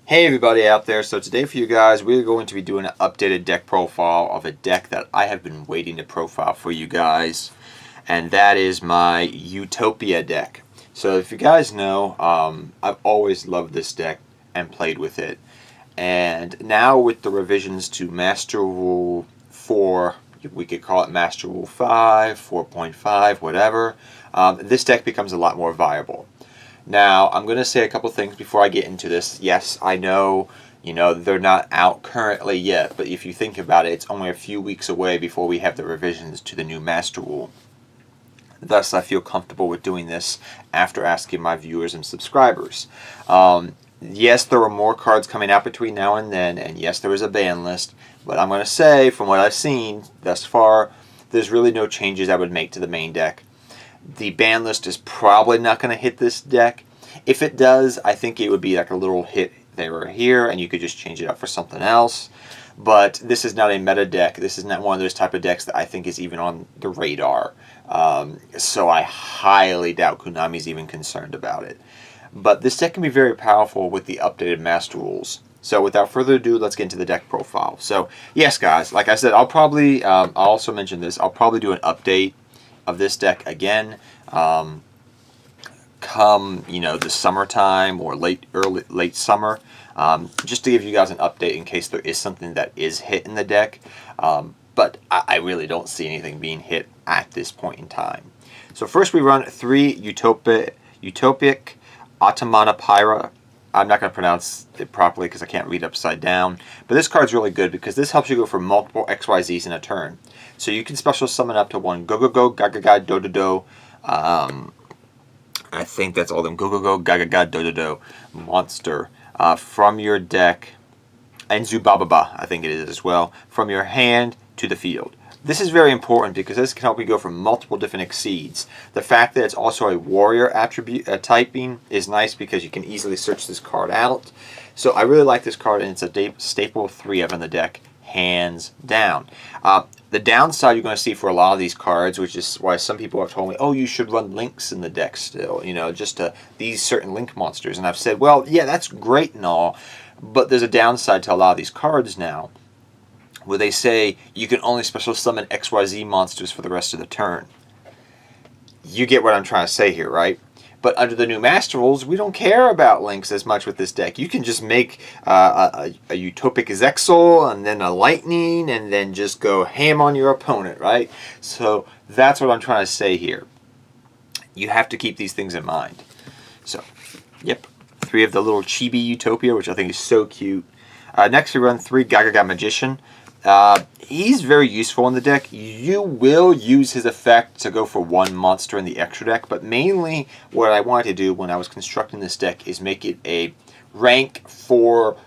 Hey everybody out there, so today for you guys we're going to be doing an updated deck profile of a deck that I have been waiting to profile for you guys, and that is my Utopia deck. So if you guys know, I've always loved this deck and played with it, and now with the revisions to Master Rule 4, we could call it Master Rule 5, 4.5, whatever, this deck becomes a lot more viable. Now, I'm going to say a couple things before I get into this. Yes, I know, they're not out currently yet, but if you think about it, it's only a few weeks away before we have the revisions to the new Master Rule. Thus, I feel comfortable with doing this after asking my viewers and subscribers. Yes, there are more cards coming out between now and then, and yes, there is a ban list, but I'm going to say, from what I've seen thus far, there's really no changes I would make to the main deck. The ban list is probably not going to hit this deck. If it does, I think it would be like a little hit there or here, and you could just change it up for something else. But this is not a meta deck. This is not one of those type of decks that I think is even on the radar. So I highly doubt Konami's even concerned about it. But this deck can be very powerful with the updated Master Rules. So without further ado, let's get into the deck profile. So yes, guys, like I said, I'll probably, I'll also mention this, I'll probably do an update of this deck again come the summertime or late summer, just to give you guys an update in case there is something that is hit in the deck, but I really don't see anything being hit at this point in time. So first we run 3 Utopic Onomatopoeia. I'm not going to pronounce it properly because I can't read upside down. But this card's really good because this helps you go for multiple XYZs in a turn. So you can special summon up to one GoGo Geiger. I think that's all them. GoGo Geiger monster from your deck. And Zubababa, I think it is as well. From your hand to the field. This is very important because this can help you go for multiple different exceeds. The fact that it's also a warrior attribute typing is nice because you can easily search this card out. So I really like this card, and it's a staple 3 of in the deck, hands down. The downside you're going to see for a lot of these cards, which is why some people have told me, oh, you should run links in the deck still, just to these certain link monsters. And I've said, well, yeah, that's great and all, but there's a downside to a lot of these cards now, where they say you can only special summon XYZ monsters for the rest of the turn. You get what I'm trying to say here, right? But under the new Master Rules, we don't care about links as much with this deck. You can just make a Utopic Zexal and then a Lightning and then just go ham on your opponent, right? So that's what I'm trying to say here. You have to keep these things in mind. So, yep, 3 of the little chibi Utopia, which I think is so cute. Next we run 3 Geiger Magician. He's very useful in the deck. You will use his effect to go for 1 monster in the extra deck, but mainly what I wanted to do when I was constructing this deck is make it a rank 4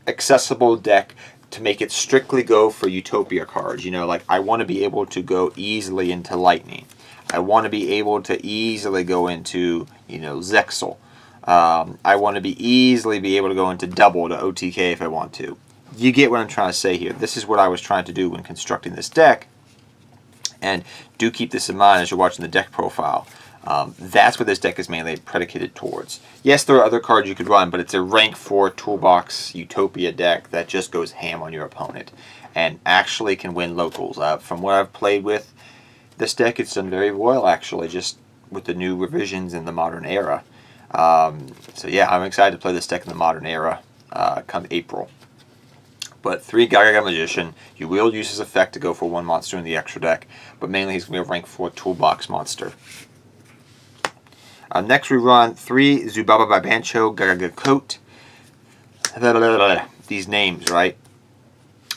accessible deck to make it strictly go for Utopia cards. Like I want to be able to go easily into Lightning. I want to be able to easily go into, Zexal. I want to easily be able to go into double to OTK if I want to. You get what I'm trying to say here. This is what I was trying to do when constructing this deck. And do keep this in mind as you're watching the deck profile. That's what this deck is mainly predicated towards. Yes, there are other cards you could run, but it's a rank 4 toolbox Utopia deck that just goes ham on your opponent and actually can win locals. From what I've played with this deck, it's done very well actually, just with the new revisions in the modern era. So yeah, I'm excited to play this deck in the modern era come April. But 3 Geiger Magician, you will use his effect to go for 1 monster in the extra deck, but mainly he's going to be a rank 4 toolbox monster. Next we run 3 Zubaba Bancho Geiger Coat. These names, right?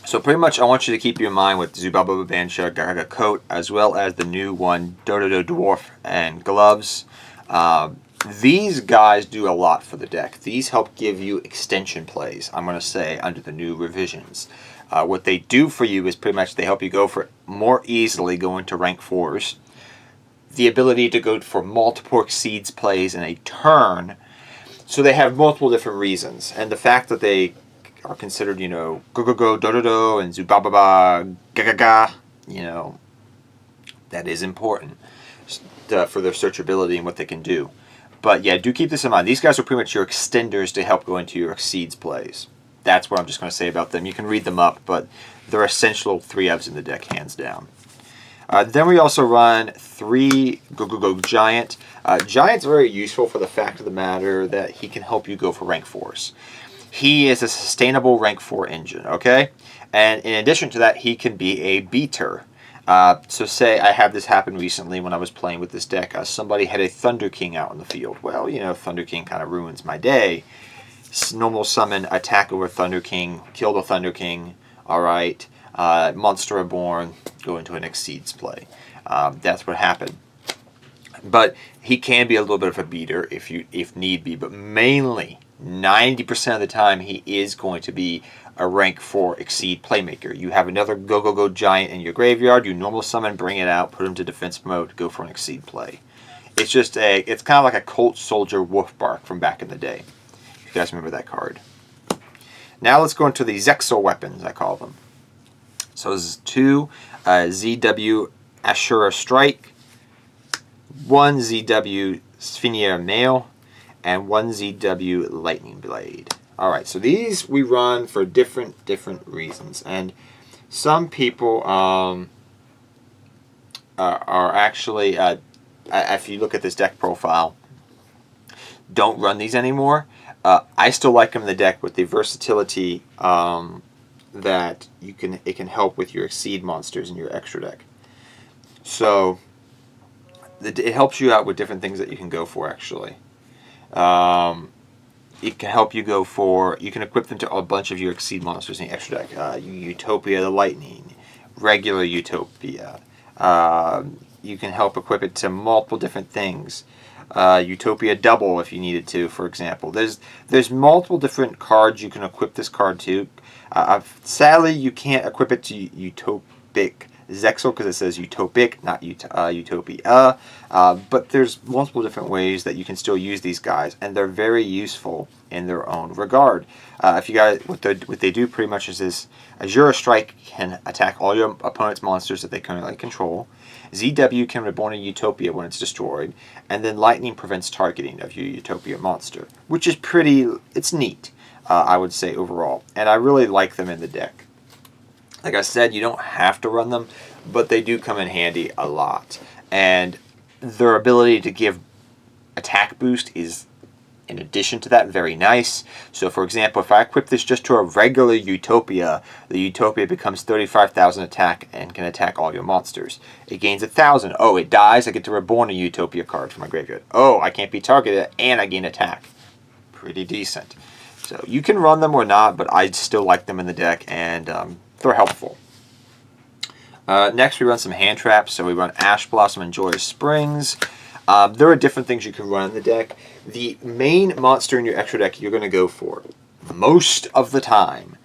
So pretty much I want you to keep in mind with Zubaba Bancho Geiger Coat, as well as the new one, Dodo Dwarf and Gloves. These guys do a lot for the deck. These help give you extension plays, I'm going to say, under the new revisions. What they do for you is pretty much they help you go for more easily go into rank 4s. The ability to go for multiple exceeds plays in a turn. So they have multiple different reasons. And the fact that they are considered, go, do, and zubababa, ga, that is important for their searchability and what they can do. But yeah, do keep this in mind. These guys are pretty much your extenders to help go into your Exceeds plays. That's what I'm just going to say about them. You can read them up, but they're essential 3-ofs in the deck, hands down. Then we also run 3 GoGo Giant. Giant's very useful for the fact of the matter that he can help you go for rank 4s. He is a sustainable rank 4 engine, okay? And in addition to that, he can be a beater. So say I had this happen recently when I was playing with this deck. Somebody had a Thunder King out in the field. Well, you know, Thunder King kind of ruins my day. Normal summon, attack over Thunder King, kill the Thunder King, alright. Monster Reborn, go into an Exceeds play. That's what happened. But he can be a little bit of a beater if need be, but mainly 90% of the time he is going to be a rank 4 Exceed playmaker. You have another GoGo Giant in your graveyard, you normal summon, bring it out, put him to defense mode, go for an Exceed play. It's kind of like a Colt Soldier Wolfbark from back in the day. If you guys remember that card. Now let's go into the EXO Weapons, I call them. So this is 2 ZW Ashura Strike, 1 ZW Sphenier Mail, and 1 ZW Lightning Blade. Alright, so these we run for different reasons. And some people are actually, if you look at this deck profile, don't run these anymore. I still like them in the deck with the versatility that it can help with your Exceed monsters in your extra deck. So it helps you out with different things that you can go for, actually. It can help you go for, you can equip them to a bunch of your Exceed monsters in the extra deck. Utopia the Lightning, regular Utopia. You can help equip it to multiple different things. Utopia double if you needed to, for example. There's multiple different cards you can equip this card to. Sadly, you can't equip it to Utopic Zexal because it says Utopic, not Utopia. But there's multiple different ways that you can still use these guys, and they're very useful in their own regard. If you guys, what they do pretty much is this: Azura Strike can attack all your opponent's monsters that they currently control. ZW can reborn a Utopia when it's destroyed, and then Lightning prevents targeting of your Utopia monster, which is it's neat, I would say overall, and I really like them in the deck. Like I said, you don't have to run them, but they do come in handy a lot, and their ability to give attack boost is, in addition to that, very nice. So for example, if I equip this just to a regular Utopia, the Utopia becomes 35,000 attack and can attack all your monsters. It gains 1,000. Oh, it dies, I get to reborn a Utopia card from my graveyard. Oh, I can't be targeted, and I gain attack. Pretty decent. So you can run them or not, but I still like them in the deck, and they're helpful. Next we run some hand traps. So we run Ash Blossom and Joyous Springs. There are different things you can run in the deck. The main monster in your extra deck you're going to go for most of the time,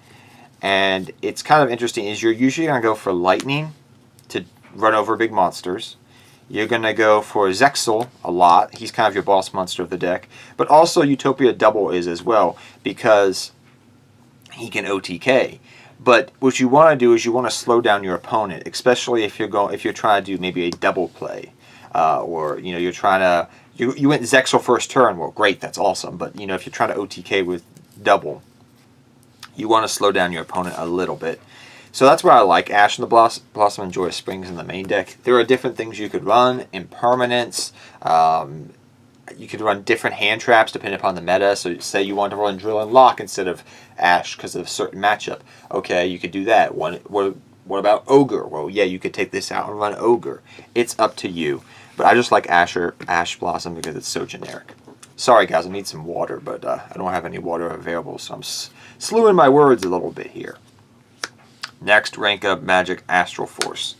and it's kind of interesting, is you're usually going to go for Lightning to run over big monsters. You're going to go for Zexal a lot. He's kind of your boss monster of the deck. But also Utopia Double is as well, because he can OTK. But what you want to do is you want to slow down your opponent, especially if you're trying to do maybe a double play. Or you're trying to you went Zexal first turn. Well, great, that's awesome. But if you're trying to OTK with double, you want to slow down your opponent a little bit. So that's why I like Ash and the Blossom and Joyous Springs in the main deck. There are different things you could run. Impermanence. You could run different hand traps depending upon the meta. So say you want to run Drill and Lock instead of Ash because of a certain matchup. Okay, you could do that. What about Ogre? Well, yeah, you could take this out and run Ogre. It's up to you. But I just like Ash Blossom because it's so generic. Sorry guys, I need some water, but I don't have any water available, so I'm slewing my words a little bit here. Next, rank up Magic Astral Force.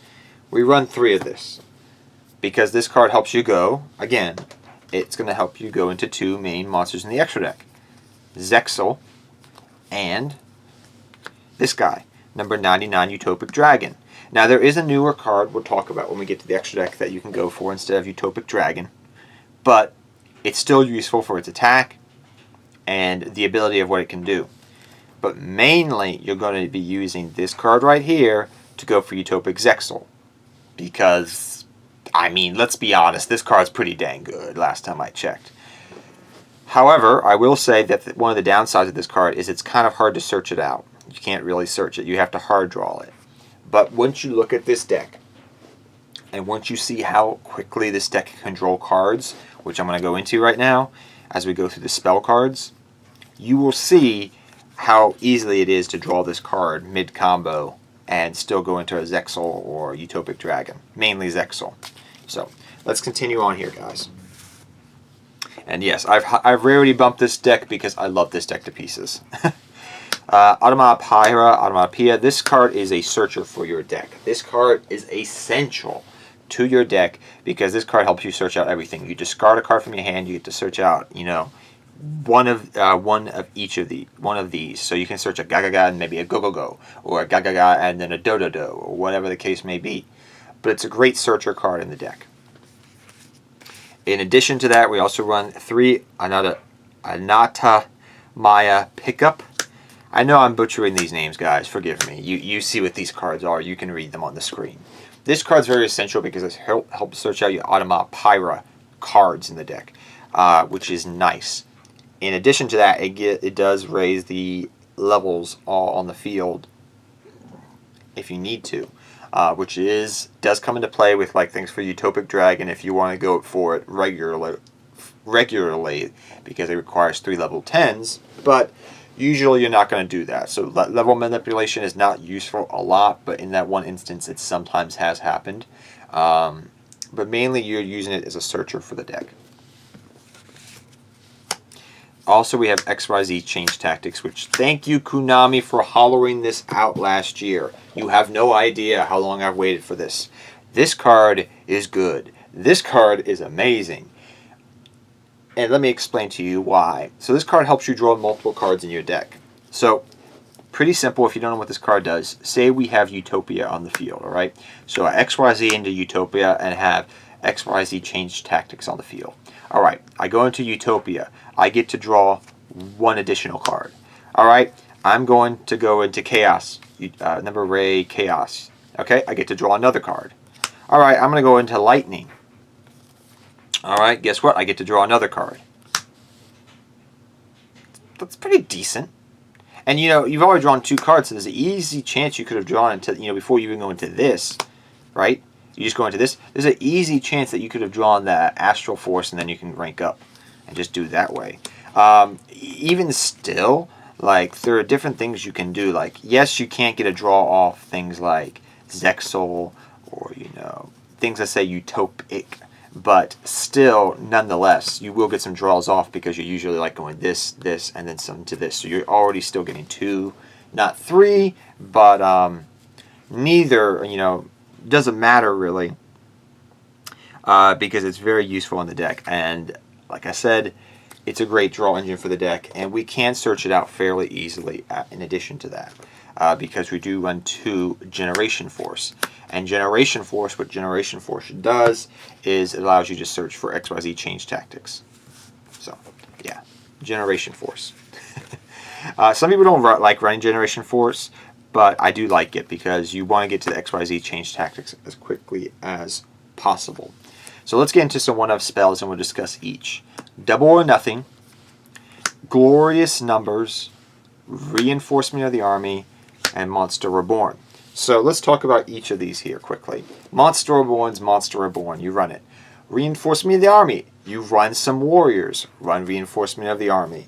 We run 3 of this because this card helps you go, again, it's going to help you go into 2 main monsters in the extra deck. Zexal and this guy, number 99 Utopic Dragon. Now there is a newer card we'll talk about when we get to the extra deck that you can go for instead of Utopic Dragon, but it's still useful for its attack and the ability of what it can do. But mainly you're going to be using this card right here to go for Utopic Zexal, because I mean, let's be honest, this card's pretty dang good last time I checked. However, I will say that one of the downsides of this card is it's kind of hard to search it out. You can't really search it. You have to hard draw it. But once you look at this deck, and once you see how quickly this deck can draw cards, which I'm going to go into right now as we go through the spell cards, you will see how easily it is to draw this card mid-combo and still go into a Zexal or Utopic Dragon. Mainly Zexal. So, let's continue on here, guys. And yes, I've rarely bumped this deck because I love this deck to pieces. Onomatopoeia. This card is a searcher for your deck. This card is essential to your deck because this card helps you search out everything. You discard a card from your hand, you get to search out, you know, one of these. So you can search a Geiger and maybe a GoGo, or a Geiger and then a Do, or whatever the case may be. But it's a great searcher card in the deck. In addition to that, we also run 3 Onomatopoeia pickup. I know I'm butchering these names, guys. Forgive me. You see what these cards are. You can read them on the screen. This card's very essential because it helps search out your Onomatopoeia cards in the deck, which is nice. In addition to that, it does raise the levels all on the field if you need to, which does come into play with like things for Utopic Dragon if you want to go for it regularly because it requires 3 level 10s, but usually you're not going to do that. So level manipulation is not useful a lot, but in that one instance it sometimes has happened. But mainly you're using it as a searcher for the deck. Also, we have XYZ Change Tactics, which thank you, Konami, for hollowing this out last year. You have no idea how long I've waited for this. This card is good. This card is amazing. And let me explain to you why. So this card helps you draw multiple cards in your deck. So, pretty simple if you don't know what this card does. Say we have Utopia on the field, alright? So I XYZ into Utopia and have XYZ Change Tactics on the field. Alright, I go into Utopia. I get to draw 1 additional card. Alright, I'm going to go into Chaos. Number Ray Chaos. Okay, I get to draw another card. Alright, I'm going to go into Lightning. Alright, guess what? I get to draw another card. That's pretty decent. And you know, you've already drawn 2 cards, so there's an easy chance you could have drawn into, you know, before you even go into this, right? You just go into this. There's an easy chance that you could have drawn that Astral Force and then you can rank up and just do it that way. Even still, like, there are different things you can do. Like, yes, you can't get a draw off things like Zexal or, you know, things that say Utopic. But still, nonetheless, you will get some draws off because you're usually like going this, this, and then some to this. So you're already still getting 2, not 3, but neither, you know, doesn't matter really because it's very useful in the deck. And like I said, it's a great draw engine for the deck, and we can search it out fairly easily in addition to that because we do run 2 Generation Force. And Generation Force, what Generation Force does is it allows you to search for XYZ Change Tactics. So, yeah, Generation Force. Some people don't like running Generation Force, but I do like it because you want to get to the XYZ Change Tactics as quickly as possible. So let's get into some one-of spells and we'll discuss each. Double or Nothing, Glorious Numbers, Reinforcement of the Army, and Monster Reborn. So let's talk about each of these here quickly. Monster Reborn's Monster Reborn, you run it. Reinforcement of the Army, you run some warriors. Run Reinforcement of the Army.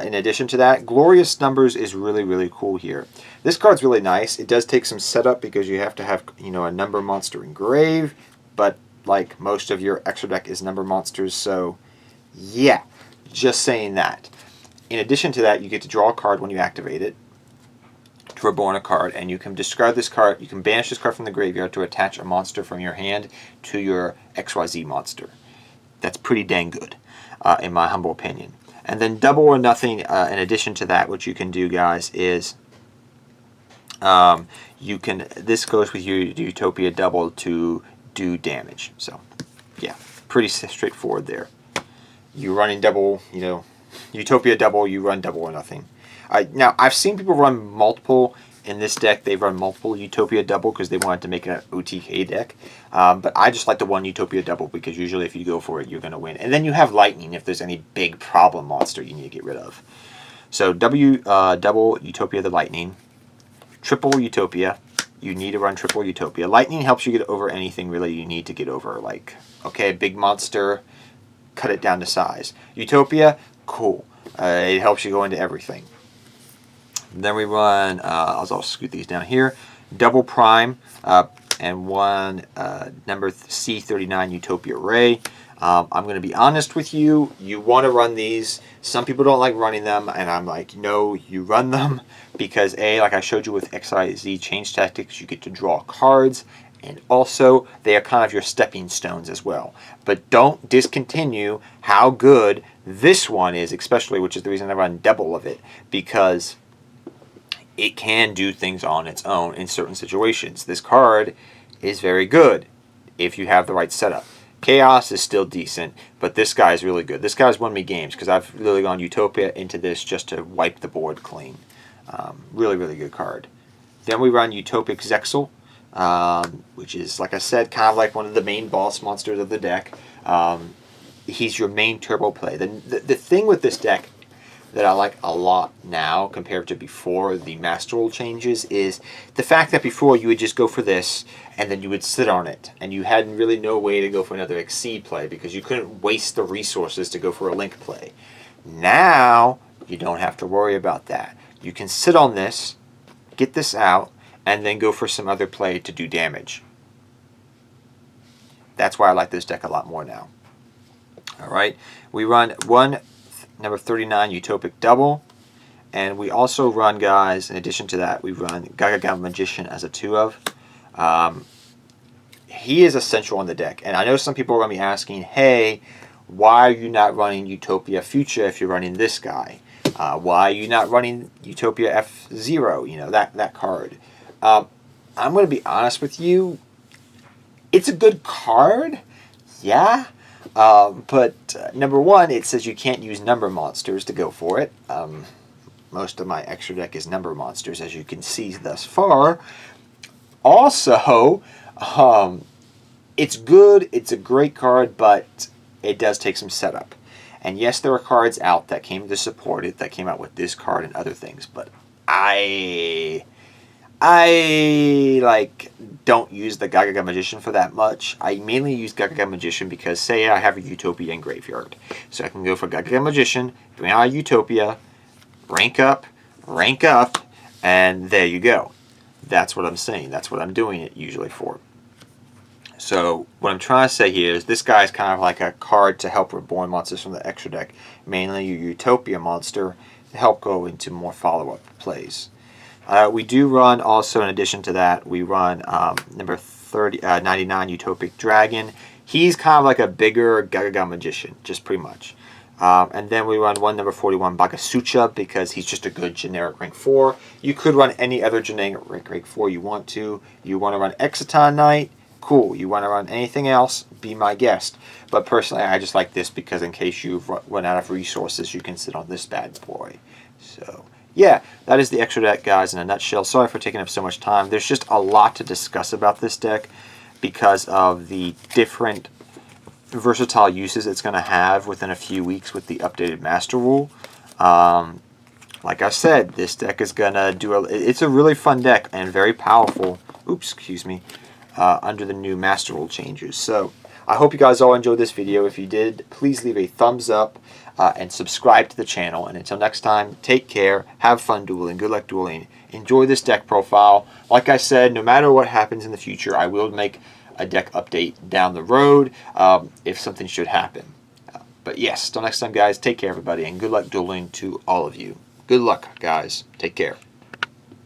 In addition to that, Glorious Numbers is really, really cool here. This card's really nice. It does take some setup because you have to have, you know, a number monster engrave, but like most of your extra deck is number monsters, so yeah, just saying that. In addition to that, you get to draw a card when you activate it. Reborn a card, and you can discard this card. You can banish this card from the graveyard to attach a monster from your hand to your XYZ monster. That's pretty dang good, in my humble opinion. And then Double or Nothing, in addition to that, what you can do, guys, is you can. This goes with your Utopia Double to do damage. So, yeah, pretty straightforward there. You running double, you know, Utopia Double, you run Double or Nothing. Now, I've seen people run multiple In this deck, they run multiple Utopia double because they wanted to make an OTK deck. But I just like the one Utopia double because usually if you go for it, you're going to win. And then you have Lightning if there's any big problem monster you need to get rid of. So double Utopia the Lightning. Triple Utopia. You need to run triple Utopia. Lightning helps you get over anything really you need to get over. Like, okay, big monster, cut it down to size. Utopia, cool. It helps you go into everything. Then we run, I'll scoot these down here, double Prime and one number C39 Utopia Ray. I'm going to be honest with you. You want to run these. Some people don't like running them, and I'm like, no, you run them because A, like I showed you with XYZ Change Tactics, you get to draw cards, and also they are kind of your stepping stones as well. But don't discontinue how good this one is, especially, which is the reason I run double of it, because it can do things on its own in certain situations. This card is very good if you have the right setup. Chaos is still decent, but this guy is really good. This guy's won me games because I've really gone Utopia into this just to wipe the board clean. Really, really good card. Then we run Utopic Zexal, which is, like I said, kind of like one of the main boss monsters of the deck. He's your main turbo play. The thing with this deck that I like a lot now compared to before the Master Rule changes is the fact that before you would just go for this and then you would sit on it and you had really no way to go for another Exceed play because you couldn't waste the resources to go for a Link play. Now you don't have to worry about that. You can sit on this, get this out, and then go for some other play to do damage. That's why I like this deck a lot more now. Alright, we run one number 39 Utopic double, and we also run, guys, in addition to that, we run Geiger Magician as a 2-of. He is essential on the deck, and I know some people are going to be asking, hey, why are you not running Utopia Future if you're running this guy? Why are you not running Utopia F0, you know, that card? I'm going to be honest with you, it's a good card, yeah. But number one, it says you can't use number monsters to go for it. Most of my extra deck is number monsters, as you can see thus far. Also, it's good, it's a great card, but it does take some setup. And yes, there are cards out that came to support it, that came out with this card and other things, but I like don't use the Geiger Magician for that much. I mainly use Geiger Magician because, say, I have a Utopia in graveyard, so I can go for Geiger Magician, bring out a Utopia, rank up, and there you go. That's what I'm saying. That's what I'm doing it usually for. So what I'm trying to say here is this guy is kind of like a card to help reborn monsters from the extra deck, mainly your Utopia monster, to help go into more follow-up plays. We do run also, in addition to that, we run number 99 Utopic Dragon. He's kind of like a bigger Geiger Magician, just pretty much. And then we run one number 41 Bagasucha because he's just a good generic rank 4. You could run any other generic rank 4 you want to. You want to run Exciton Knight? Cool. You want to run anything else? Be my guest. But personally, I just like this because in case you've run out of resources, you can sit on this bad boy. So yeah, that is the extra deck, guys, in a nutshell. Sorry for taking up so much time. There's just a lot to discuss about this deck because of the different versatile uses it's going to have within a few weeks with the updated Master Rule. Like I said, this deck is going to do it's a really fun deck and very powerful. Oops, excuse me. Under the new Master Rule changes. So I hope you guys all enjoyed this video. If you did, please leave a thumbs up and subscribe to the channel. And until next time, take care, have fun dueling, good luck dueling, enjoy this deck profile. Like I said, no matter what happens in the future, I will make a deck update down the road if something should happen. But yes, till next time, guys, take care, everybody, and good luck dueling to all of you. Good luck, guys. Take care.